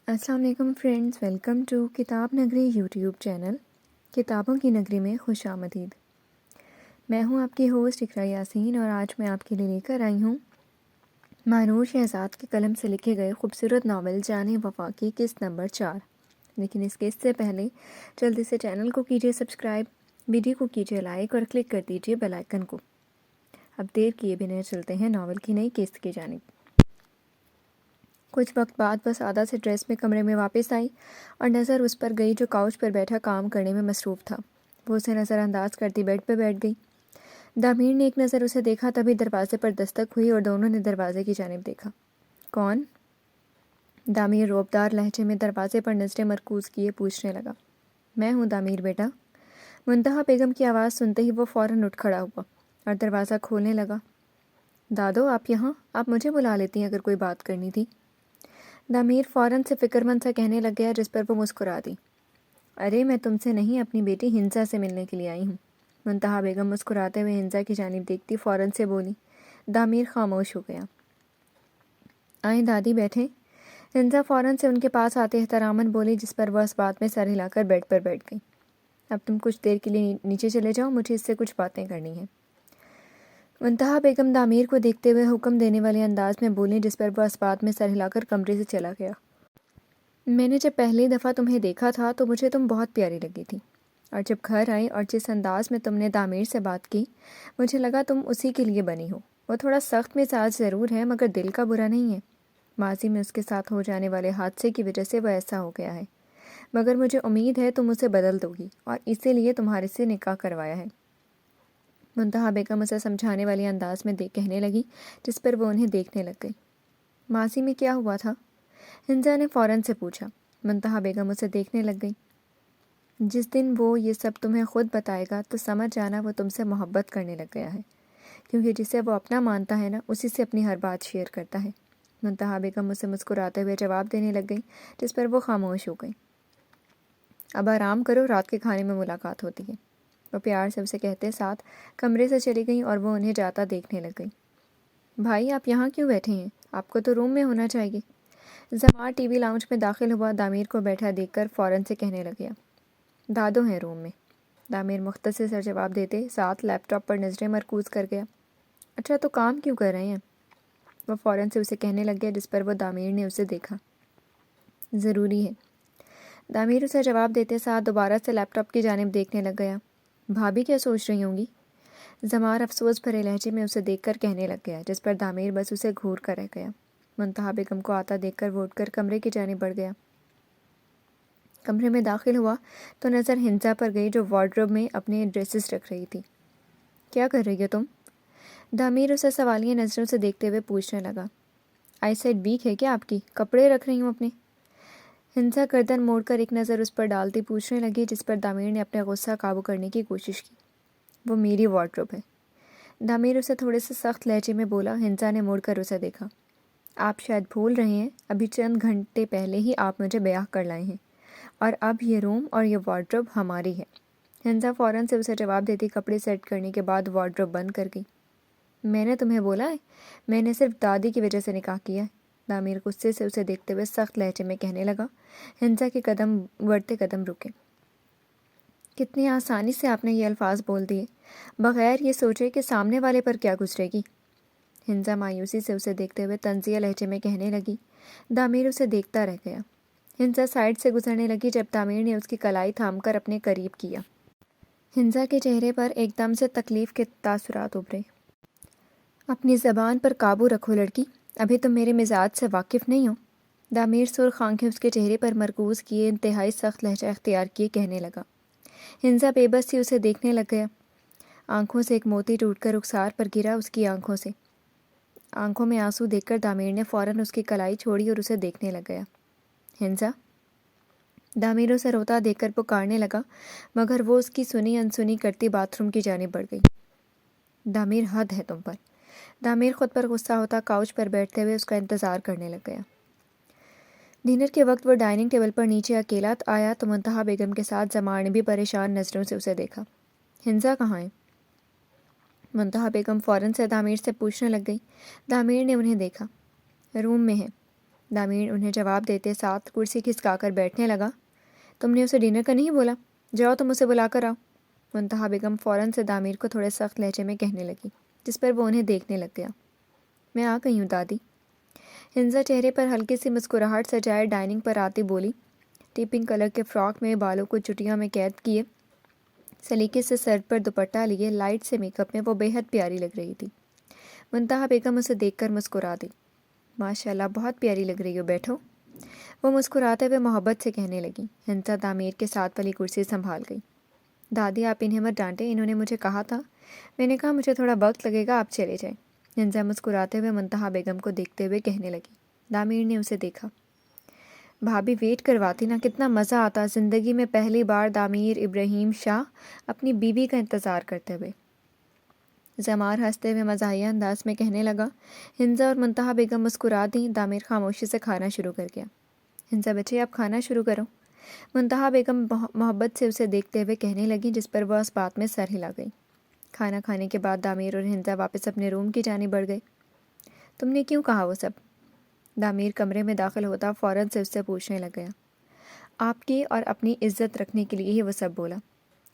السلام علیکم friends, welcome to کتاب نگری یوٹیوب چینل کتابوں کی نگری میں خوش آمدید۔ میں ہوں آپ کی ہوسٹ اقرا یاسین، اور آج میں آپ کے لیے لے کر آئی ہوں مانور شہزاد کے قلم سے لکھے گئے خوبصورت ناول جان وفا کی قسط نمبر 4۔ لیکن اس قسط سے پہلے جلدی سے چینل کو کیجیے سبسکرائب، ویڈیو کو کیجیے لائک اور کلک کر دیجیے بیل آئیکن کو۔ اب دیر کیے بنا چلتے ہیں ناول کی نئی قسط کی جانب۔ کچھ وقت بعد بس آدھا سے ڈریس میں کمرے میں واپس آئی اور نظر اس پر گئی جو کاؤچ پر بیٹھا کام کرنے میں مصروف تھا۔ وہ اسے نظر انداز کرتی بیڈ پہ بیٹھ گئی۔ دامیر نے ایک نظر اسے دیکھا، تبھی دروازے پر دستک ہوئی اور دونوں نے دروازے کی جانب دیکھا۔ کون؟ دامیر روبدار لہجے میں دروازے پر نظریں مرکوز کیے پوچھنے لگا۔ میں ہوں دامیر بیٹا۔ منتہا بیگم کی آواز سنتے ہی وہ فوراً اٹھ کھڑا ہوا اور دروازہ کھولنے لگا۔ دادو آپ یہاں؟ آپ مجھے بلا لیتی ہیں اگر کوئی بات کرنی تھی۔ دامیر فوراً سے فکر مند سا کہنے لگ گیا، جس پر وہ مسکرا دی۔ ارے میں تم سے نہیں، اپنی بیٹی ہنسا سے ملنے کے لیے آئی ہوں۔ منتہا بیگم مسکراتے ہوئے ہنسا کی جانب دیکھتی فوراً سے بولی۔ دامیر خاموش ہو گیا۔ آئیں دادی بیٹھیں۔ ہنسا فوراً سے ان کے پاس آتے احتراماً بولی، جس پر وہ اس بات میں سر ہلا کر بیڈ پر بیٹھ گئی۔ اب تم کچھ دیر کے لیے نیچے چلے جاؤ، مجھے اس سے کچھ باتیں کرنی ہیں۔ منتہا بیگم دامیر کو دیکھتے ہوئے حکم دینے والے انداز میں بولیں، جس پر وہ اس بات میں سر ہلا کر کمرے سے چلا گیا۔ میں نے جب پہلی دفعہ تمہیں دیکھا تھا تو مجھے تم بہت پیاری لگی تھی، اور جب گھر آئی اور جس انداز میں تم نے دامیر سے بات کی، مجھے لگا تم اسی کے لیے بنی ہو۔ وہ تھوڑا سخت مزاج ضرور ہے، مگر دل کا برا نہیں ہے۔ ماضی میں اس کے ساتھ ہو جانے والے حادثے کی وجہ سے وہ ایسا ہو گیا ہے، مگر مجھے امید ہے تم اسے بدل دو گی، اور اسی لیے تمہارے سے نکاح کروایا ہے۔ منتہا بیگم اسے سمجھانے والے انداز میں کہنے لگی، جس پر وہ انہیں دیکھنے لگ گئی۔ ماضی میں کیا ہوا تھا؟ ہنسا نے فوراً سے پوچھا۔ منتہا بیگم اسے دیکھنے لگ گئی۔ جس دن وہ یہ سب تمہیں خود بتائے گا تو سمجھ جانا وہ تم سے محبت کرنے لگ گیا ہے، کیونکہ جسے وہ اپنا مانتا ہے نا، اسی سے اپنی ہر بات شیئر کرتا ہے۔ منتہا بیگم اسے مسکراتے ہوئے جواب دینے لگ گئی، جس پر وہ خاموش ہو گئی۔ اب آرام کرو، رات کے کھانے میں ملاقات ہوتی ہے۔ وہ پیار سے اسے کہتے ساتھ کمرے سے چلی گئیں اور وہ انہیں جاتا دیکھنے لگ گئی۔ بھائی آپ یہاں کیوں بیٹھے ہیں؟ آپ کو تو روم میں ہونا چاہیے۔ زمار ٹی وی لاؤنج میں داخل ہوا، دامیر کو بیٹھا دیکھ کر فوراً سے کہنے لگیا۔ دادو ہیں روم میں۔ دامیر مختصر سا جواب دیتے ساتھ لیپ ٹاپ پر نظریں مرکوز کر گیا۔ اچھا تو کام کیوں کر رہے ہیں؟ وہ فوراً سے اسے کہنے لگ گیا، جس پر وہ دامیر نے اسے دیکھا۔ ضروری ہے۔ دامیر اسے جواب دیتے ساتھ دوبارہ سے لیپ ٹاپ کی جانب دیکھنے لگ گیا۔ بھابھی کیا سوچ رہی ہوں گی؟ زمار افسوس بھرے لہجے میں اسے دیکھ کر کہنے لگ گیا، جس پر دامیر بس اسے گھور کر رہ گیا۔ منتہا بیگم کو آتا دیکھ کر وہ اٹھ کر کمرے کی جانب بڑھ گیا۔ کمرے میں داخل ہوا تو نظر ہنسا پر گئی، جو وارڈروب میں اپنے ڈریسز رکھ رہی تھی۔ کیا کر رہی ہو تم؟ دامیر اسے سوالیہ نظروں سے دیکھتے ہوئے پوچھنے لگا۔ آئی سائٹ ویک ہے کیا آپ کی؟ کپڑے رکھ رہی ہوں اپنے؟ ہنسا گردن موڑ کر ایک نظر اس پر ڈالتی پوچھنے لگی، جس پر دامیر نے اپنے غصہ قابو کرنے کی کوشش کی۔ وہ میری وارڈروب ہے۔ دامیر اسے تھوڑے سے سخت لہجے میں بولا۔ ہنسا نے مڑ کر اسے دیکھا۔ آپ شاید بھول رہے ہیں، ابھی چند گھنٹے پہلے ہی آپ مجھے بیاہ کر لائے ہیں، اور اب یہ روم اور یہ وارڈروب ہماری ہے۔ ہنسا فوراً سے اسے جواب دیتی کپڑے سیٹ کرنے کے بعد وارڈروب بند کر گئی۔ میں نے تمہیں بولا ہے، میں نے صرف دادی کی وجہ سے نکاح کیا ہے، دامیر غصے سے اسے دیکھتے ہوئے سخت لہجے میں کہنے لگا۔ ہنسا کے قدم بڑھتے قدم رکے۔ کتنی آسانی سے آپ نے یہ الفاظ بول دیے، بغیر یہ سوچے کہ سامنے والے پر کیا گزرے گی۔ ہنسا مایوسی سے اسے دیکھتے ہوئے طنزیہ لہجے میں کہنے لگی۔ دامیر اسے دیکھتا رہ گیا۔ ہنسا سائڈ سے گزرنے لگی جب دامیر نے اس کی کلائی تھام کر اپنے قریب کیا۔ ہنسا کے چہرے پر ایک دم سے تکلیف کے تاثرات ابھرے۔ اپنی زبان پر قابو رکھو لڑکی، ابھی تم میرے مزاج سے واقف نہیں ہو۔ دامیر سرخ آنکھیں اس کے چہرے پر مرکوز کیے انتہائی سخت لہجہ اختیار کیے کہنے لگا۔ ہنسا بے بس سی اسے دیکھنے لگ گیا۔ آنکھوں سے ایک موتی ٹوٹ کر رخسار پر گرا اس کی آنکھوں سے۔ آنکھوں میں آنسو دیکھ کر دامیر نے فوراً اس کی کلائی چھوڑی اور اسے دیکھنے لگ گیا۔ ہنسا؟ دامیر اسے روتا دیکھ کر پکارنے لگا، مگر وہ اس کی سنی انسنی کرتی باتھ روم کی جانب بڑھ گئی۔ دامیر حد ہے تم پر۔ دامیر خود پر غصہ ہوتا کاؤچ پر بیٹھتے ہوئے اس کا انتظار کرنے لگ گیا۔ ڈنر کے وقت وہ ڈائننگ ٹیبل پر نیچے اکیلا آیا تو منتہا بیگم کے ساتھ زمار نے بھی پریشان نظروں سے اسے دیکھا۔ ہنسا کہاں ہے؟ منتہا بیگم فوراً سے دامیر سے پوچھنے لگ گئی۔ دامیر نے انہیں دیکھا۔ روم میں ہے۔ دامیر انہیں جواب دیتے ساتھ کرسی کھسکا کر بیٹھنے لگا۔ تم نے اسے ڈنر کا نہیں بولا؟ جاؤ تم اسے بلا کر آؤ۔ منتہا بیگم فوراً سے دامیر کو تھوڑے سخت لہجے میں کہنے لگی، جس پر وہ انہیں دیکھنے لگ گیا۔ میں آ گئی ہوں دادی۔ ہنزا چہرے پر ہلکی سی مسکراہٹ سجائے ڈائننگ پر آتی بولی۔ ٹیپنگ کلر کے فراک میں بالوں کو چٹیوں میں قید کیے، سلیقے سے سر پر دوپٹہ لیے لائٹ سے میک اپ میں وہ بے حد پیاری لگ رہی تھی۔ منتہا بیگم اسے دیکھ کر مسکرا دی۔ ماشاء اللہ بہت پیاری لگ رہی ہو، بیٹھو۔ وہ مسکراتے ہوئے محبت سے کہنے لگی۔ ہنزا دامیر کے ساتھ والی کرسی سنبھال گئی۔ دادی آپ انہیں مت ڈانٹیں، انہوں نے مجھے کہا تھا۔ میں نے کہا مجھے تھوڑا وقت لگے گا، آپ چلے جائیں۔ ہنزا مسکراتے ہوئے منتہا بیگم کو دیکھتے ہوئے کہنے لگی۔ دامیر نے اسے دیکھا۔ بھابھی ویٹ کرواتی نا، کتنا مزہ آتا زندگی میں پہلی بار دامیر ابراہیم شاہ اپنی بیوی کا انتظار کرتے ہوئے۔ زمار ہنستے ہوئے مزاحیہ انداز میں کہنے لگا۔ ہنزا اور منتہا بیگم مسکرا دیں۔ دامیر خاموشی سے کھانا شروع کر گیا۔ ہنزا بچے آپ کھانا شروع کرو۔ منتہا بیگم محبت سے اسے دیکھتے ہوئے کہنے لگی، جس پر وہ اس بات میں سر ہلا گئی۔ کھانا کھانے کے بعد دامیر اور ہنزا واپس اپنے روم کی جانب بڑھ گئے۔ تم نے کیوں کہا وہ سب؟ دامیر کمرے میں داخل ہوتا فوراً سے اس سے پوچھنے لگ گیا۔ آپ کی اور اپنی عزت رکھنے کے لیے ہی وہ سب بولا۔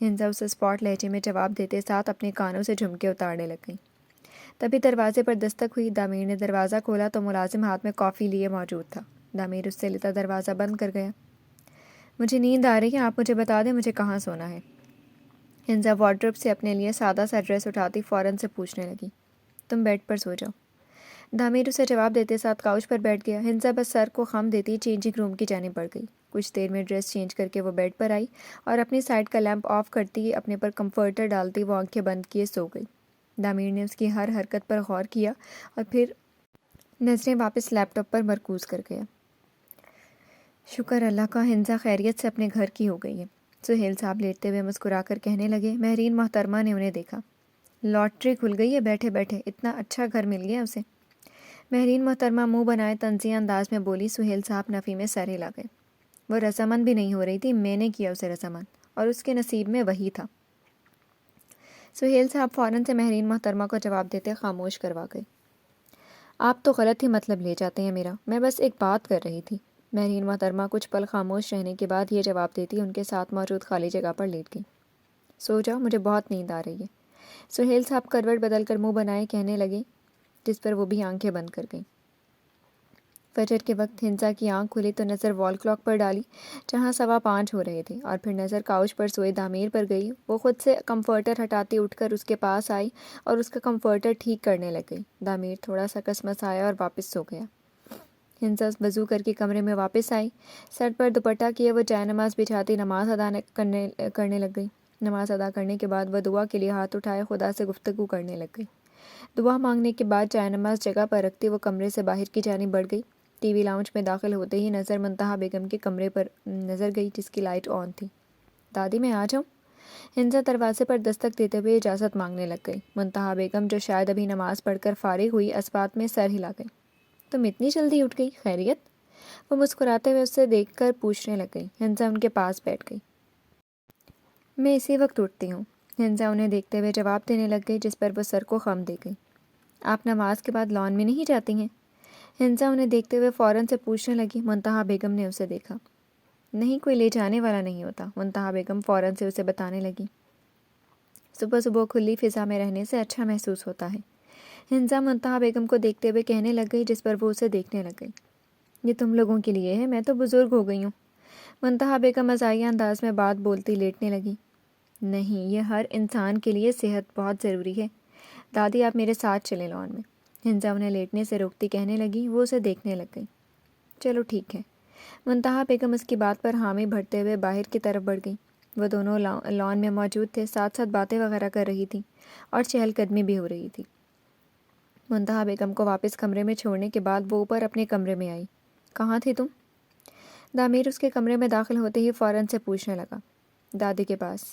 ہنزا اسے اسپاٹ لہجے میں جواب دیتے ساتھ اپنے کانوں سے جھمکے اتارنے لگ گئی۔ تبھی دروازے پر دستک ہوئی۔ دامیر نے دروازہ کھولا تو ملازم ہاتھ میں کافی لیے موجود تھا۔ دامیر اس سے لیتا دروازہ بند کر گیا۔ مجھے نیند آ رہی ہے، آپ مجھے بتا دیں مجھے کہاں سونا ہے۔ ہنزا وارڈروب سے اپنے لیے سادہ سا ڈریس اٹھاتی فوراً سے پوچھنے لگی۔ تم بیڈ پر سو جاؤ۔ دامیر اسے جواب دیتے ساتھ کاؤچ پر بیٹھ گیا۔ ہنزا بس سر کو خم دیتی چینجنگ روم کی جانب بڑھ گئی۔ کچھ دیر میں ڈریس چینج کر کے وہ بیڈ پر آئی اور اپنی سائڈ کا لیمپ آف کرتی اپنے پر کمفرٹر ڈالتی وہ آنکھیں بند کیے سو گئی۔ دامیر نے اس کی ہر حرکت پر غور کیا اور پھر نظریں واپس لیپ ٹاپ پر مرکوز کر گیا۔ شکر اللہ کا، ہنزا خیریت سے اپنے گھر کی ہو گئی ہے۔ سہیل صاحب لیٹتے ہوئے مسکرا کر کہنے لگے۔ مہرین محترمہ نے انہیں دیکھا۔ لاٹری کھل گئی ہے بیٹھے بیٹھے، اتنا اچھا گھر مل گیا اسے۔ مہرین محترمہ منہ بنائے طنزیہ انداز میں بولی۔ سہیل صاحب نفی میں سر ہلا گئے۔ وہ رضامند بھی نہیں ہو رہی تھی، میں نے کیا اسے رضامند، اور اس کے نصیب میں وہی تھا۔ سہیل صاحب فوراً سے مہرین محترمہ کو جواب دیتے خاموش کروا گئے۔ آپ تو غلط ہی مطلب لے جاتے ہیں میرا، میں بس ایک بات کر رہی تھی۔ مہرین محترمہ کچھ پل خاموش رہنے کے بعد یہ جواب دیتی ان کے ساتھ موجود خالی جگہ پر لیٹ گئی۔ سو جاؤ، مجھے بہت نیند آ رہی ہے۔ سہیل صاحب کروٹ بدل کر منہ بنائے کہنے لگے، جس پر وہ بھی آنکھیں بند کر گئیں۔ فجر کے وقت ہنزا کی آنکھ کھلی تو نظر وال کلاک پر ڈالی جہاں 5:15 ہو رہے تھے، اور پھر نظر کاؤچ پر سوئے دامیر پر گئی۔ وہ خود سے کمفرٹر ہٹاتی اٹھ کر اس کے پاس آئی اور اس کا کمفرٹر ٹھیک کرنے لگ گئی۔ دامیر تھوڑا سا کسمسایا اور واپس سو گیا۔ ہنزا وضو کر کے کمرے میں واپس آئی۔ سر پر دوپٹہ کیے وہ جائے نماز بچھاتی نماز ادا کرنے لگ گئی۔ نماز ادا کرنے کے بعد وہ دعا کے لیے ہاتھ اٹھائے خدا سے گفتگو کرنے لگ گئی۔ دعا مانگنے کے بعد جائے نماز جگہ پر رکھتی وہ کمرے سے باہر کی جانب بڑھ گئی۔ ٹی وی لاؤنج میں داخل ہوتے ہی نظر منتہا بیگم کے کمرے پر نظر گئی جس کی لائٹ آن تھی۔ دادی میں آ جاؤں؟ ہنزا دروازے پر دستک دیتے ہوئے اجازت مانگنے لگ گئی۔ منتہا بیگم جو شاید ابھی نماز پڑھ کر فارغ ہوئی اس بات میں سر ہلا گئی۔ تم اتنی جلدی اٹھ گئی، خیریت؟ وہ مسکراتے ہوئے اس سے دیکھ کر پوچھنے لگ گئی۔ ہنزا ان کے پاس بیٹھ گئی۔ میں اسی وقت اٹھتی ہوں، ہنزا انہیں دیکھتے ہوئے جواب دینے لگ گئی، جس پر وہ سر کو خم دے گئی۔ آپ نماز کے بعد لان میں نہیں جاتی ہیں؟ ہنزا انہیں دیکھتے ہوئے فوراً سے پوچھنے لگی۔ منتہا بیگم نے اسے دیکھا۔ نہیں، کوئی لے جانے والا نہیں ہوتا، منتہا بیگم فوراً سے اسے بتانے لگی۔ صبح صبح کھلی فضا میں رہنے سے اچھا محسوس ہوتا ہے، ہنزا منتہا بیگم کو دیکھتے ہوئے کہنے لگ گئی، جس پر وہ اسے دیکھنے لگ گئی۔ یہ تم لوگوں کے لیے ہے، میں تو بزرگ ہو گئی ہوں۔ منتہا بیگم مزاحیہ انداز میں بات بولتی لیٹنے لگی۔ نہیں، یہ ہر انسان کے لیے صحت بہت ضروری ہے۔ دادی آپ میرے ساتھ چلیں لان میں، ہنزا انہیں لیٹنے سے روکتی کہنے لگی۔ وہ اسے دیکھنے لگ گئی۔ چلو ٹھیک ہے۔ منتہا بیگم اس کی بات پر حامی بھرتے ہوئے باہر کی طرف بڑھ گئی۔ وہ دونوں لان میں موجود تھے، ساتھ ساتھ باتیں وغیرہ کر رہی تھیں اور چہل قدمی بھی ہو رہی تھی۔ منتہا بیگم کو واپس کمرے میں چھوڑنے کے بعد وہ اوپر اپنے کمرے میں آئی۔ کہاں تھی تم؟ دامیر اس کے کمرے میں داخل ہوتے ہی فوراً سے پوچھنے لگا۔ دادی کے پاس،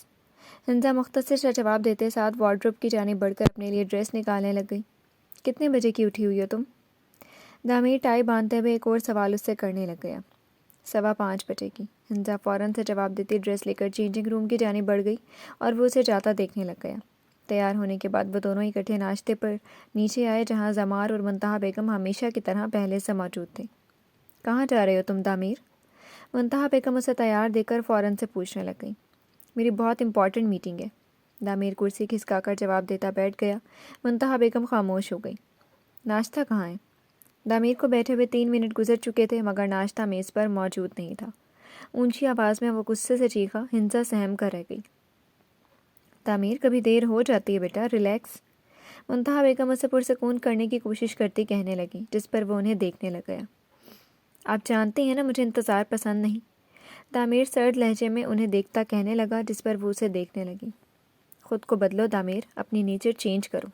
ہنزا مختصر سے جواب دیتے ساتھ وارڈروب کی جانب بڑھ کر اپنے لیے ڈریس نکالنے لگ گئی۔ کتنے بجے کی اٹھی ہوئی ہو تم؟ دامیر ٹائی باندھتے ہوئے ایک اور سوال اس سے کرنے لگ گیا۔ 5:15 بجے کی، ہنزا فوراً سے جواب دیتی ڈریس لے کر چینجنگ روم کی جانب بڑھ گئی اور وہ اسے جاتا دیکھنے لگ گیا۔ تیار ہونے کے بعد وہ دونوں اکٹھے ناشتے پر نیچے آئے جہاں زمار اور منتہا بیگم ہمیشہ کی طرح پہلے سے موجود تھے۔ کہاں جا رہے ہو تم دامیر؟ منتہا بیگم اسے تیار دیکھ کر فوراً سے پوچھنے لگ گئی۔ میری بہت امپورٹنٹ میٹنگ ہے، دامیر کرسی کھسکا کر جواب دیتا بیٹھ گیا۔ منتہا بیگم خاموش ہو گئی۔ ناشتہ کہاں ہے؟ دامیر کو بیٹھے ہوئے 3 منٹ گزر چکے تھے مگر ناشتہ میز پر موجود نہیں تھا۔ اونچی آواز میں وہ غصے سے چیخا۔ ہنسا سہم کر رہ گئی۔ دامیر کبھی دیر ہو جاتی ہے بیٹا، ریلیکس۔ منتہا بیگم اسے پرسکون کرنے کی کوشش کرتی کہنے لگی، جس پر وہ انہیں دیکھنے لگ گیا۔ آپ جانتے ہیں نا مجھے انتظار پسند نہیں، دامیر سرد لہجے میں انہیں دیکھتا کہنے لگا، جس پر وہ اسے دیکھنے لگی۔ خود کو بدلو دامیر، اپنی نیچر چینج کرو۔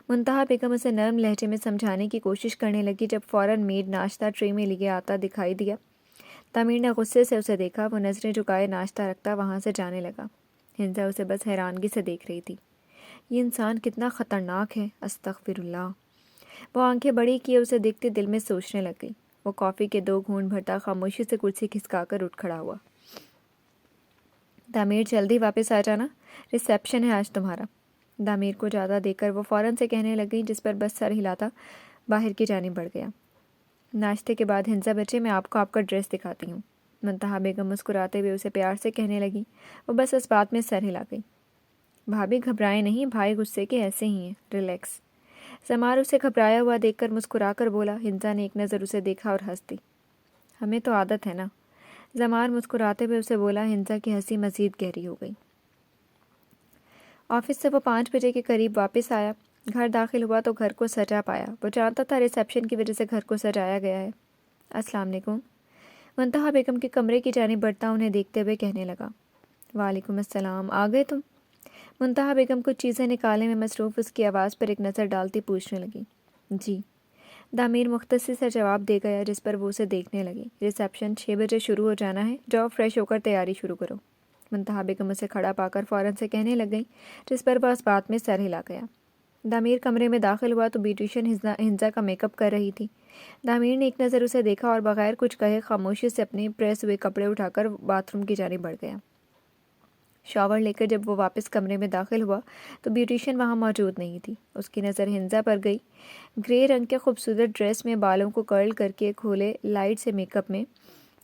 منتہا بیگم اسے نرم لہجے میں سمجھانے کی کوشش کرنے لگی جب فوراً میڈ ناشتہ ٹرے میں لیے آتا دکھائی دیا۔ دامیر نے غصے سے اسے دیکھا، وہ نظریں جھکائے ناشتہ رکھتا وہاں سے جانے لگا۔ ہنسا اسے بس حیرانگی سے دیکھ رہی تھی۔ یہ انسان کتنا خطرناک ہے، استغفر اللہ۔ وہ آنکھیں بڑی کیے اسے دیکھتے دل میں سوچنے لگ گئی۔ وہ کافی کے 2 گھونٹ بھرتا خاموشی سے کرسی کھسکا کر اٹھ کھڑا ہوا۔ دامیر جلدی واپس آ جانا، ریسیپشن ہے آج تمہارا۔ دامیر کو جاتا دیکھ کر وہ فوراً سے کہنے لگ گئی، جس پر بس سر ہلاتا باہر کی جانب بڑھ گیا۔ ناشتے کے بعد ہنسا بچے میں آپ کو آپ کا ڈریس دکھاتی ہوں، منتہا بیگم مسکراتے ہوئے اسے پیار سے کہنے لگی۔ وہ بس اس بات میں سر ہلا گئی۔ بھابھی گھبرائے نہیں، بھائی غصے کے ایسے ہی ہیں، ریلیکس۔ زمار اسے گھبرایا ہوا دیکھ کر مسکرا کر بولا۔ ہنسا نے ایک نظر اسے دیکھا اور ہنس دی۔ ہمیں تو عادت ہے نا، زمار مسکراتے ہوئے اسے بولا۔ ہنسا کی ہنسی مزید گہری ہو گئی۔ آفس سے وہ 5 بجے کے قریب واپس آیا۔ گھر داخل ہوا تو گھر کو سجا پایا۔ وہ جانتا تھا ریسیپشن کی وجہ سے گھر کو سجایا گیا ہے۔ السلام علیکم، منتہا بیگم کے کمرے کی جانب بڑھتا انہیں دیکھتے ہوئے کہنے لگا۔ وعلیکم السلام، آ گئے تم؟ منتہا بیگم کچھ چیزیں نکالنے میں مصروف اس کی آواز پر ایک نظر ڈالتی پوچھنے لگی۔ جی، دامیر مختصر سے جواب دے گیا، جس پر وہ اسے دیکھنے لگی۔ ریسیپشن 6 بجے شروع ہو جانا ہے، جاؤ فریش ہو کر تیاری شروع کرو۔ منتہا بیگم اسے کھڑا پا کر فوراً سے کہنے لگ گئی، جس پر وہ اس بات میں سر ہلا گیا۔ دامیر کمرے میں داخل ہوا تو بیوٹیشین ہنسا کا میک اپ کر رہی تھی۔ دامیر نے ایک نظر اسے دیکھا اور بغیر کچھ کہے خاموشی سے اپنے پریس ہوئے کپڑے اٹھا کر باتھ روم کی جانب بڑھ گیا۔ شاور لے کر جب وہ واپس کمرے میں داخل ہوا تو بیوٹیشین وہاں موجود نہیں تھی۔ اس کی نظر ہنسا پر گئی۔ گرے رنگ کے خوبصورت ڈریس میں بالوں کو کرل کر کے کھولے لائٹ سے میک اپ میں،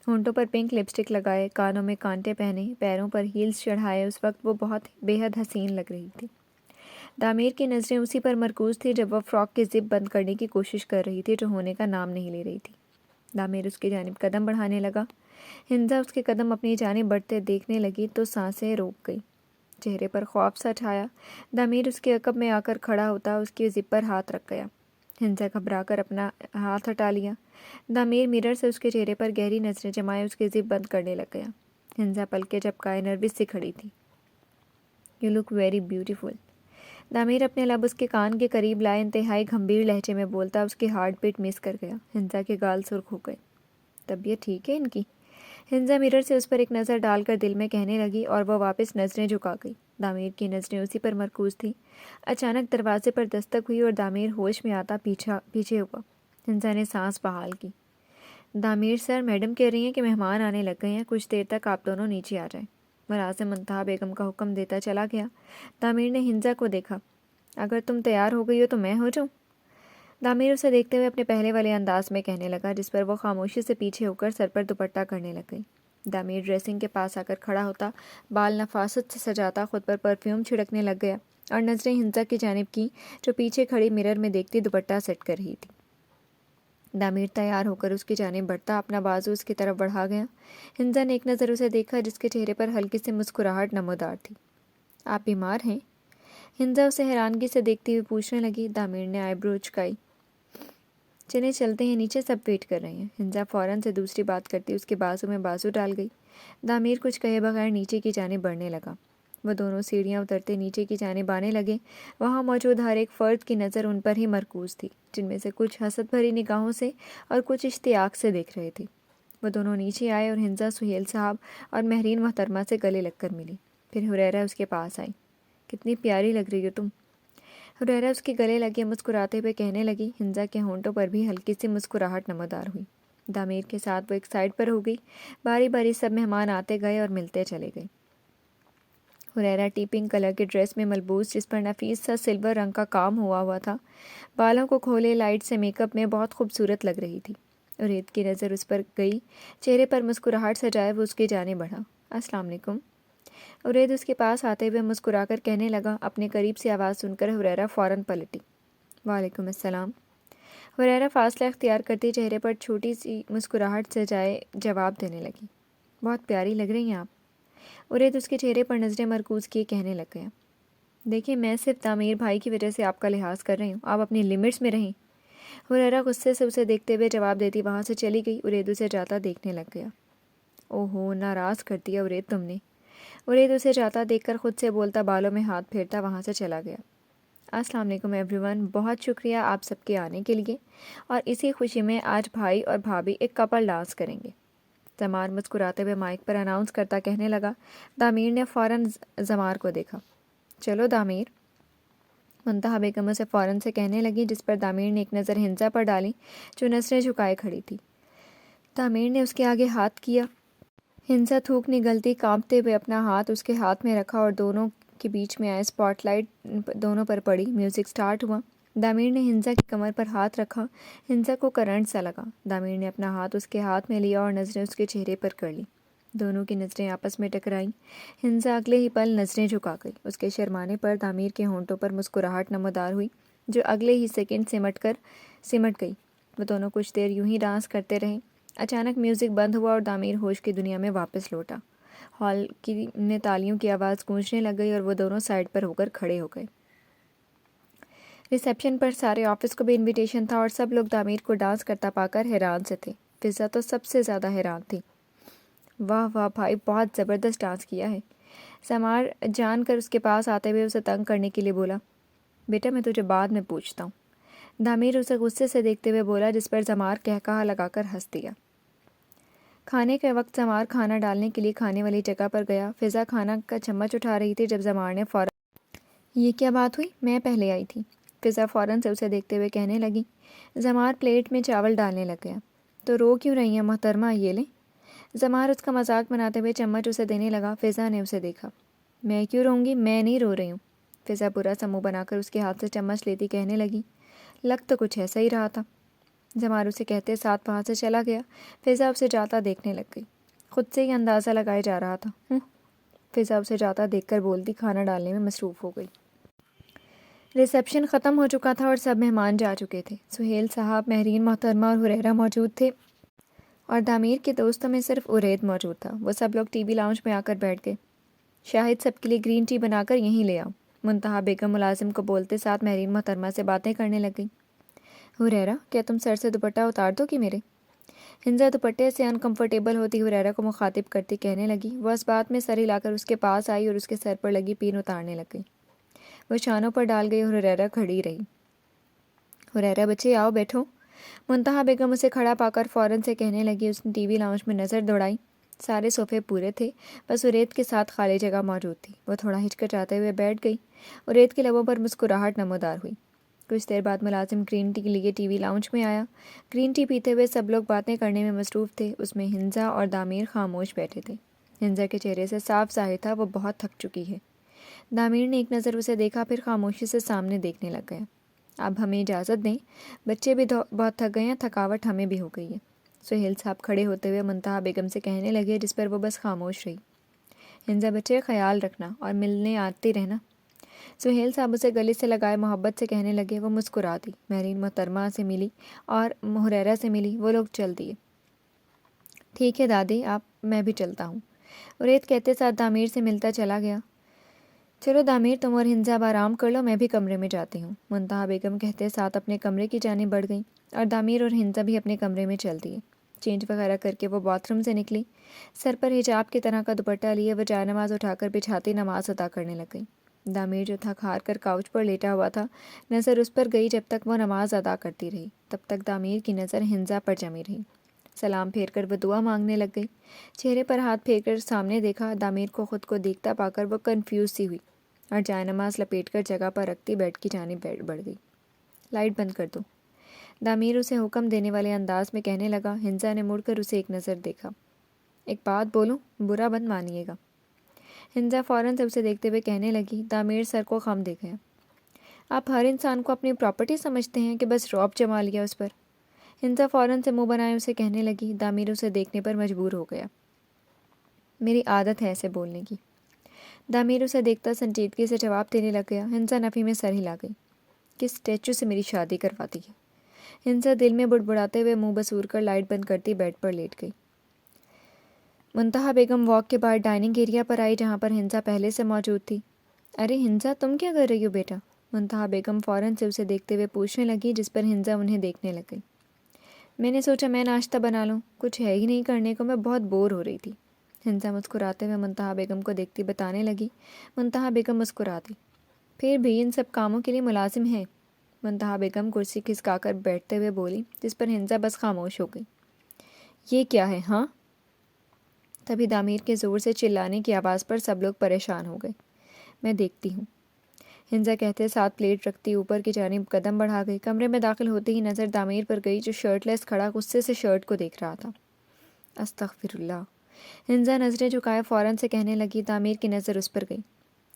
ہونٹوں پر پنک لپسٹک لگائے، کانوں میں کانٹے پہنے، پیروں پر ہیلز چڑھائے، اس وقت وہ بہت بے حد حسین لگ رہی تھی۔ دامیر کی نظریں اسی پر مرکوز تھی جب وہ فراک کی زپ بند کرنے کی کوشش کر رہی تھی، جو ہونے کا نام نہیں لے رہی تھی۔ دامیر اس کی جانب قدم بڑھانے لگا۔ ہنسا اس کے قدم اپنی جانب بڑھتے دیکھنے لگی تو سانسیں روک گئی۔ چہرے پر خوف سا چھایا۔ دامیر اس کے عقب میں آ کر کھڑا ہوتا اس کی زپ پر ہاتھ رکھ گیا۔ ہنسا گھبرا کر اپنا ہاتھ ہٹا لیا۔ دامیر مرر سے اس کے چہرے پر گہری نظریں جمائے اس کی زپ بند کرنے لگ گیا۔ ہنسا پلکیں جھپکائے نروس سی کھڑی تھی۔ یو لک ویری بیوٹیفل، دامیر اپنے لب اس کے کان کے قریب لائے انتہائی گھمبیر لہجے میں بولتا اس کی ہارٹ بیٹ مس کر گیا۔ ہنسا کے گال سرخ ہو گئے۔ طبیعت ٹھیک ہے ان کی؟ ہنسا مرر سے اس پر ایک نظر ڈال کر دل میں کہنے لگی اور وہ واپس نظریں جھکا گئی۔ دامیر کی نظریں اسی پر مرکوز تھیں۔ اچانک دروازے پر دستک ہوئی اور دامیر ہوش میں آتا پیچھے ہوا۔ ہنسا نے سانس بحال کی۔ دامیر سر، میڈم کہہ رہی ہیں کہ مہمان آنے لگ گئے ہیں، کچھ دیر تک آپ دونوں نیچے آ جائیں۔ ملازم منتہا بیگم کا حکم دیتا چلا گیا۔ دامیر نے ہنسا کو دیکھا۔ اگر تم تیار ہو گئی ہو تو میں ہو جاؤں؟ دامیر اسے دیکھتے ہوئے اپنے پہلے والے انداز میں کہنے لگا، جس پر وہ خاموشی سے پیچھے ہو کر سر پر دوپٹہ کرنے لگ گئی۔ دامیر ڈریسنگ کے پاس آ کر کھڑا ہوتا، بال نفاست سے سجاتا، خود پر پرفیوم چھڑکنے لگ گیا اور نظریں ہنسا کی جانب کی جو پیچھے کھڑی مرر میں دیکھتی دوپٹہ سیٹ کر رہی تھی۔ دامیر تیار ہو کر اس کی جانب بڑھتا اپنا بازو اس کی طرف بڑھا گیا۔ ہنسا نے ایک نظر اسے دیکھا، جس کے چہرے پر ہلکی سی مسکراہٹ نمودار تھی۔ آپ بیمار ہیں؟ ہنسا اسے حیرانگی سے دیکھتی ہوئی پوچھنے لگی۔ دامیر نے آئی برو اچکائی۔ چلیں چلتے ہیں، نیچے سب ویٹ کر رہے ہیں۔ ہنسا فوراً سے دوسری بات کرتی اس کے بازو میں بازو ڈال گئی۔ دامیر کچھ کہے بغیر نیچے کی جانب بڑھنے لگا۔ وہ دونوں سیڑھیاں اترتے نیچے کی جانب آنے لگے۔ وہاں موجود ہر ایک فرد کی نظر ان پر ہی مرکوز تھی، جن میں سے کچھ حسد بھری نگاہوں سے اور کچھ اشتیاق سے دیکھ رہے تھے۔ وہ دونوں نیچے آئے اور ہنسا سہیل صاحب اور مہرین محترمہ سے گلے لگ کر ملی۔ پھر حریرہ اس کے پاس آئی۔ کتنی پیاری لگ رہی ہو تم، حریرہ اس کے گلے لگے مسکراتے ہوئے کہنے لگی۔ ہنسا کے ہونٹوں پر بھی ہلکی سی مسکراہٹ نمودار ہوئی۔ دامیر کے ساتھ وہ ایک سائڈ پر ہو گئی۔ باری باری سب مہمان آتے گئے اور ملتے چلے گئے۔ حریرہ ٹی پنک کلر کے ڈریس میں ملبوس، جس پر نفیس سا سلور رنگ کا کام ہوا تھا، بالوں کو کھولے لائٹ سے میک اپ میں بہت خوبصورت لگ رہی تھی۔ عرید کی نظر اس پر گئی، چہرے پر مسکراہٹ سجائے وہ اس کی جانب بڑھا۔ السلام علیکم۔ عرید اس کے پاس آتے ہوئے مسکرا کر کہنے لگا۔ اپنے قریب سے آواز سن کر حریرہ فوراً پلٹی۔ وعلیکم السلام۔ حریرہ فاصلہ اختیار کرتی چہرے پر چھوٹی سی مسکراہٹ سجائے جواب دینے لگی۔ بہت پیاری لگ رہی ہیں آپ۔ عرید اس کے چہرے پر نظریں مرکوز کیے کہنے لگ گیا۔ دیکھیں میں صرف تعمیر بھائی کی وجہ سے آپ کا لحاظ کر رہی ہوں، آپ اپنی لمٹس میں رہیں۔ حریرہ غصے سے اسے دیکھتے ہوئے جواب دیتی وہاں سے چلی گئی۔ عرید اسے جاتا دیکھنے لگ گیا۔ اوہو، ناراض کر دیا عرید تم نے۔ عرید اسے جاتا دیکھ کر خود سے بولتا بالوں میں ہاتھ پھیرتا وہاں سے چلا گیا۔ السلام علیکم ایوری ون، بہت شکریہ آپ سب کے آنے کے لیے، اور اسی خوشی میں آج بھائی اور بھابھی ایک کپل ڈانس کریں گے۔ زمار مسکراتے ہوئے مائک پر اناؤنس کرتا کہنے لگا۔ دامیر نے فوراً زمار کو دیکھا۔ چلو دامیر، منتہا بیگم اسے فوراً سے کہنے لگی، جس پر دامیر نے ایک نظر ہنزا پر ڈالی جو نظریں جھکائے کھڑی تھی۔ دامیر نے اس کے آگے ہاتھ کیا۔ ہنزا تھوک نگلتی کانپتے ہوئے اپنا ہاتھ اس کے ہاتھ میں رکھا اور دونوں کے بیچ میں آئے اسپاٹ لائٹ دونوں پر پڑی۔ میوزک سٹارٹ ہوا۔ دامیر نے ہنزا کی کمر پر ہاتھ رکھا۔ ہنزا کو کرنٹ سا لگا۔ دامیر نے اپنا ہاتھ اس کے ہاتھ میں لیا اور نظریں اس کے چہرے پر کر لی۔ دونوں کی نظریں آپس میں ٹکرائیں۔ ہنزا اگلے ہی پل نظریں جھکا گئی۔ اس کے شرمانے پر دامیر کے ہونٹوں پر مسکراہٹ نمودار ہوئی جو اگلے ہی سیکنڈ سمٹ گئی۔ وہ دونوں کچھ دیر یوں ہی ڈانس کرتے رہے۔ اچانک میوزک بند ہوا اور دامیر ہوش کی دنیا میں واپس لوٹا۔ ہال میں تالیوں کی آواز گونجنے لگ گئی اور وہ دونوں سائڈ پر ہو کر کھڑے ہو گئے۔ ریسیپشن پر سارے آفس کو بھی انویٹیشن تھا اور سب لوگ دامیر کو ڈانس کرتا پا کر حیران سے تھے۔ فضا تو سب سے زیادہ حیران تھی۔ واہ واہ بھائی، بہت زبردست ڈانس کیا ہے۔ سمار جان کر اس کے پاس آتے ہوئے اسے تنگ کرنے کے لیے بولا۔ بیٹا میں تجھے بعد میں پوچھتا ہوں۔ دامیر اسے غصے سے دیکھتے ہوئے بولا، جس پر سمار کہکہا لگا کر ہنس دیا۔ کھانے کے وقت سمار کھانا ڈالنے کے لیے کھانے والی جگہ پر گیا۔ فضا کھانا کا چمچ اٹھا رہی تھی جب سمار نے فوراً یہ کیا بات ہوئی، میں پہلے آئی تھی۔ فضا فوراً سے اسے دیکھتے ہوئے کہنے لگی۔ سمار پلیٹ میں چاول ڈالنے لگ گیا۔ تو رو کیوں رہی ہیں محترمہ، یہ لیں۔ سمار اس کا مذاق بناتے ہوئے چمچ اسے دینے لگا۔ فضا نے اسے دیکھا۔ میں کیوں رہوں گی، میں نہیں رو رہی ہوں۔ فضا برا سا منہ بنا کر اس کے ہاتھ سے چمچ لیتی کہنے لگی۔ لگ تو کچھ ایسا ہی رہا تھا۔ سمار اسے کہتے ساتھ وہاں سے چلا گیا۔ فضا اسے جاتا دیکھنے لگ گئی۔ خود سے ہی اندازہ لگائے جا رہا تھا۔ فضا اسے جاتا دیکھ کر بولتی کھانا ڈالنے میں مصروف ہو گئی۔ ریسیپشن ختم ہو چکا تھا اور سب مہمان جا چکے تھے۔ سہیل صاحب، مہرین محترمہ اور حریرہ موجود تھے اور دامیر کے دوستوں میں صرف عرید موجود تھا۔ وہ سب لوگ ٹی وی لاؤنج میں آ کر بیٹھ گئے۔ شاہد سب کے لیے گرین ٹی بنا کر یہیں لے آؤ۔ منتہا بیگم ملازم کو بولتے ساتھ مہرین محترمہ سے باتیں کرنے لگ گئی۔ حریرہ، کیا تم سر سے دوپٹہ اتار دو گی میرے؟ ہنزا دوپٹے سے انکمفرٹیبل ہوتی حریرہ کو مخاطب کرتی کہنے لگی۔ وہ اس بات میں سر ہلا کر اس کے پاس آئی اور اس کے سر پر لگی پین اتارنے لگ گئی۔ وہ شانوں پر ڈال گئی اور حریرہ کھڑی رہی۔ حریرہ بچے آؤ بیٹھو۔ منتہا بیگم اسے کھڑا پا کر فوراً سے کہنے لگی۔ اس نے ٹی وی لاؤنج میں نظر دوڑائی۔ سارے صوفے پورے تھے، بس عرید کے ساتھ خالی جگہ موجود تھی۔ وہ تھوڑا ہچکچاتے ہوئے بیٹھ گئی۔ عرید کے لبوں پر مسکراہٹ نمودار ہوئی۔ کچھ دیر بعد ملازم گرین ٹی کے لیے ٹی وی لاؤنج میں آیا۔ گرین ٹی پیتے ہوئے سب لوگ باتیں کرنے میں مصروف تھے۔ اس میں ہنزا اور دامیر خاموش بیٹھے تھے۔ ہنزا کے چہرے سے صاف ظاہر تھا وہ بہت تھک چکی ہے۔ دامیر نے ایک نظر اسے دیکھا، پھر خاموشی سے سامنے دیکھنے لگ گیا۔ اب ہمیں اجازت دیں، بچے بھی بہت تھک گئے ہیں، تھکاوٹ ہمیں بھی ہو گئی ہے۔ سہیل صاحب کھڑے ہوتے ہوئے منتہا بیگم سے کہنے لگے، جس پر وہ بس خاموش رہی۔ ہنزا بچے خیال رکھنا اور ملنے آتی رہنا۔ سہیل صاحب اسے گلے سے لگائے محبت سے کہنے لگے۔ وہ مسکرا دی۔ مہرین محترمہ سے ملی اور حریرہ سے ملی۔ وہ لوگ چل دیے۔ ٹھیک ہے دادی، میں بھی چلتا ہوں، عرید کہتے ساتھ دامیر سے ملتا چلا گیا۔ چلو دامیر، تم اور ہنزا اب آرام کر لو، میں بھی کمرے میں جاتی ہوں، منتہا بیگم کہتے ساتھ اپنے کمرے کی جانب بڑھ گئیں اور دامیر اور ہنزا بھی اپنے کمرے میں چل دیے۔ چینج وغیرہ کر کے وہ باتھ روم سے نکلی۔ سر پر حجاب کی طرح کا دوپٹہ لیے وہ جائے نماز اٹھا کر بچھاتی نماز ادا کرنے لگ گئی۔ دامیر جو تھک ہار کر کاؤچ پر لیٹا ہوا تھا، نظر اس پر گئی۔ جب تک وہ نماز ادا کرتی رہی تب تک دامیر کی نظر ہنزا پر جمی رہی۔ سلام پھیر کر وہ دعا مانگنے لگ گئی۔ چہرے پر ہاتھ پھیر کر سامنے دیکھا۔ دامیر کو خود کو دیکھتا پا کر وہ کنفیوز سی ہوئی اور جائے نماز لپیٹ کر جگہ پر رکھتی بیڈ کی جانب بڑھ گئی۔ لائٹ بند کر دو، دامیر اسے حکم دینے والے انداز میں کہنے لگا۔ ہنزا نے مڑ کر اسے ایک نظر دیکھا۔ ایک بات بولوں، برا مت مانیے گا، ہنزا فوراً سے اسے دیکھتے ہوئے کہنے لگی۔ دامیر سر کو خم دے گیا۔ آپ ہر انسان کو اپنی پراپرٹی سمجھتے ہیں کہ بس رعب جما لیا اس پر؟ ہنسا فوراً سے منہ بنائے اسے کہنے لگی۔ دامیر اسے دیکھنے پر مجبور ہو گیا۔ میری عادت ہے ایسے بولنے کی۔ دامیر اسے دیکھتا سنجیدگی سے جواب دینے لگ گیا۔ ہنسا نفی میں سر ہلا گئی۔ کس اسٹیچو سے میری شادی کرواتی ہے؟ ہنسا دل میں بڑبڑاتے ہوئے منہ بسور کر لائٹ بند کرتی بیڈ پر لیٹ گئی۔ منتہا بیگم واک کے بعد ڈائننگ ایریا پر آئی جہاں پر ہنسا پہلے سے موجود تھی۔ ارے ہنسا، تم کیا کر رہی ہو بیٹا؟ منتہا بیگم فوراً سے اسے دیکھتے ہوئے پوچھنے لگی، جس پر ہنسا انہیں دیکھنے لگ گئی۔ میں نے سوچا میں ناشتہ بنا لوں، کچھ ہے ہی نہیں کرنے کو، میں بہت بور ہو رہی تھی، ہنسا مسکراتے ہوئے منتہا بیگم کو دیکھتی بتانے لگی۔ منتہا بیگم مسکرا دی۔ پھر بھی ان سب کاموں کے لیے ملازم ہیں، منتہا بیگم کرسی کھسکا کر بیٹھتے ہوئے بولی، جس پر ہنسا بس خاموش ہو گئی۔ یہ کیا ہے ہاں؟ تبھی دامیر کے زور سے چلانے کی آواز پر سب لوگ پریشان ہو گئے۔ میں دیکھتی ہوں، ہنسا کہتے ساتھ پلیٹ رکھتی اوپر کی جانب قدم بڑھا گئی۔ کمرے میں داخل ہوتے ہی نظر دامیر پر گئی جو شرٹ لیس کھڑا غصے سے شرٹ کو دیکھ رہا تھا۔ استغفر اللہ، ہنسا نظریں جھکائے فوراً سے کہنے لگی۔ دامیر کی نظر اس پر گئی۔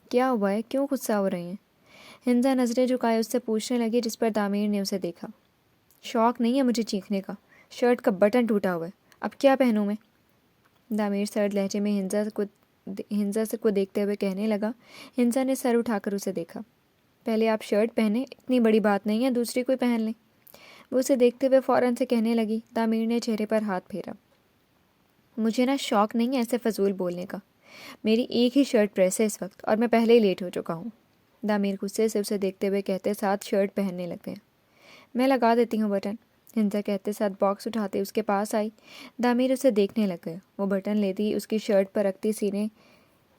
کیا ہوا ہے، کیوں غصہ ہو رہے ہیں؟ ہنسا نظریں جھکائے اس سے پوچھنے لگی، جس پر دامیر نے اسے دیکھا۔ شوق نہیں ہے مجھے چیخنے کا، شرٹ کا بٹن ٹوٹا ہوا ہے، اب کیا پہنوں میں؟ دامیر سرد لہجے میں ہنسا کو دیکھتے ہوئے کہنے لگا۔ ہنسا نے سر اٹھا کر اسے دیکھا۔ پہلے آپ شرٹ پہنے، اتنی بڑی بات نہیں ہے، دوسری کوئی پہن لیں۔ وہ اسے دیکھتے ہوئے فوراً سے کہنے لگی۔ دامیر نے چہرے پر ہاتھ پھیرا۔ مجھے نا شوق نہیں ہے ایسے فضول بولنے کا، میری ایک ہی شرٹ پریس ہے اس وقت اور میں پہلے ہی لیٹ ہو چکا ہوں، دامیر غصے سے اسے دیکھتے ہوئے کہتے ساتھ شرٹ پہننے لگ گئے۔ میں لگا دیتی ہوں بٹن، ہنسا کہتے ساتھ باکس اٹھاتے اس کے پاس آئی۔ دامیر اسے دیکھنے لگ گیا۔ وہ بٹن لیتی اس کی شرٹ پر رکھتی سینے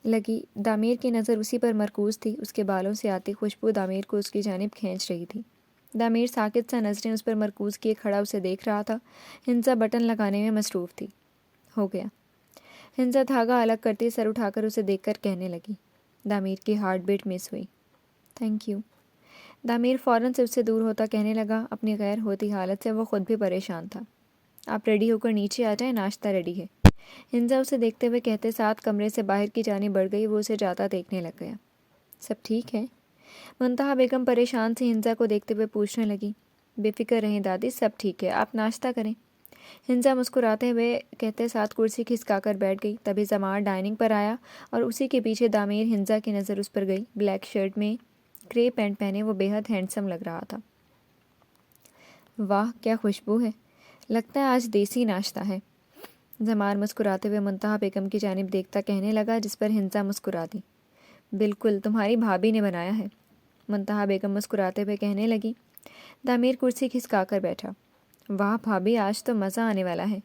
لگی۔ دامیر کی نظر اسی پر مرکوز تھی۔ اس کے بالوں سے آتی خوشبو دامیر کو اس کی جانب کھینچ رہی تھی۔ دامیر ساکت سا نظریں اس پر مرکوز کیے کھڑا اسے دیکھ رہا تھا۔ ہنسا بٹن لگانے میں مصروف تھی۔ ہو گیا، ہنسا دھاگا الگ کرتی سر اٹھا کر اسے دیکھ کر کہنے لگی۔ دامیر کی ہارٹ بیٹ مس ہوئی۔ Thank you. دامیر فوراً سے اس سے دور ہوتا کہنے لگا۔ اپنی غیر ہوتی حالت سے وہ خود بھی پریشان تھا۔ آپ ریڈی ہو کر نیچے آ جائیں، ناشتہ ریڈی ہے، ہنسا اسے دیکھتے ہوئے کہتے ساتھ کمرے سے باہر کی جانب بڑھ گئی۔ وہ اسے جاتا دیکھنے لگ گیا۔ سب ٹھیک ہے؟ منتہا بیگم پریشان سے ہنسا کو دیکھتے ہوئے پوچھنے لگی۔ بے فکر رہیں دادی، سب ٹھیک ہے، آپ ناشتہ کریں، ہنسا مسکراتے ہوئے کہتے ساتھ کرسی کھسکا کر بیٹھ گئی۔ تبھی زمار ڈائننگ پر آیا اور اسی کے پیچھے دامیر۔ ہنسا کی نظر اس پر گئی۔ بلیک شرٹ میں گرے پینٹ پہنے وہ بے حد ہینڈسم لگ رہا تھا۔ واہ کیا خوشبو ہے، لگتا ہے آج دیسی ناشتہ ہے، زمار مسکراتے ہوئے منتہا بیگم کی جانب دیکھتا کہنے لگا، جس پر ہنسا مسکرا دی۔ بالکل، تمہاری بھابھی نے بنایا ہے، منتہا بیگم مسکراتے ہوئے کہنے لگی۔ دامیر کرسی کھسکا کر بیٹھا۔ واہ بھابھی، آج تو مزہ آنے والا ہے،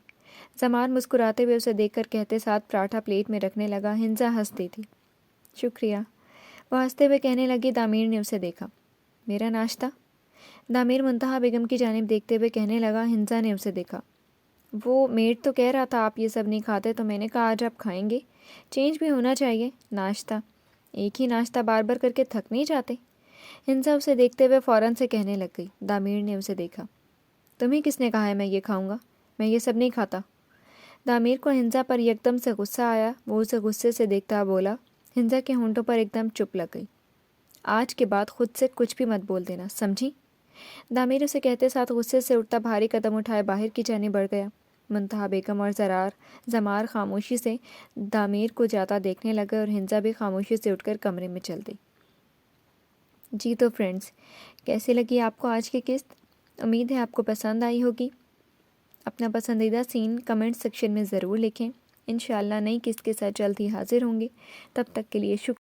زمار مسکراتے ہوئے اسے دیکھ کر کہتے ساتھ پراٹھا پلیٹ میں رکھنے لگا۔ ہنسا ہنستی تھی۔ شکریہ، وہ ہنستے ہوئے کہنے لگی۔ دامیر نے اسے دیکھا۔ میرا ناشتہ؟ دامیر منتہا بیگم کی جانب دیکھتے ہوئے کہنے لگا۔ ہنسا نے اسے دیکھا۔ وہ میڈ تو کہہ رہا تھا آپ یہ سب نہیں کھاتے، تو میں نے کہا آج آپ کھائیں گے، چینج بھی ہونا چاہیے، ناشتہ ایک ہی ناشتہ بار بار کر کے تھک نہیں جاتے، ہنسا اسے دیکھتے ہوئے فوراً سے کہنے لگ گئی۔ دامیر نے اسے دیکھا۔ تمہیں کس نے کہا ہے میں یہ کھاؤں گا، میں یہ سب نہیں کھاتا۔ دامیر کو ہنسا پر یکدم سے غصہ آیا۔ وہ اسے غصے سے دیکھتا بولا۔ ہنسا کے ہونٹوں پر ایک دم چپ لگ گئی۔ آج کے بعد خود سے کچھ بھی مت بول دینا، سمجھی؟ دامیر اسے کہتے ساتھ غصے سے اٹھتا بھاری قدم اٹھائے باہر کی جانب بڑھ گیا۔ منتہا بیگم اور زمار خاموشی سے دامیر کو جاتا دیکھنے لگے اور ہنسا بھی خاموشی سے اٹھ کر کمرے میں چل دی۔ جی تو فرینڈز، کیسی لگی آپ کو آج کی قسط؟ امید ہے آپ کو پسند آئی ہوگی۔ اپنا پسندیدہ سین کمنٹ سیکشن میں ضرور لکھیں۔ انشاءاللہ نئی قسط کے ساتھ جلد ہی حاضر ہوں گے۔ تب تک کے لیے شکریہ۔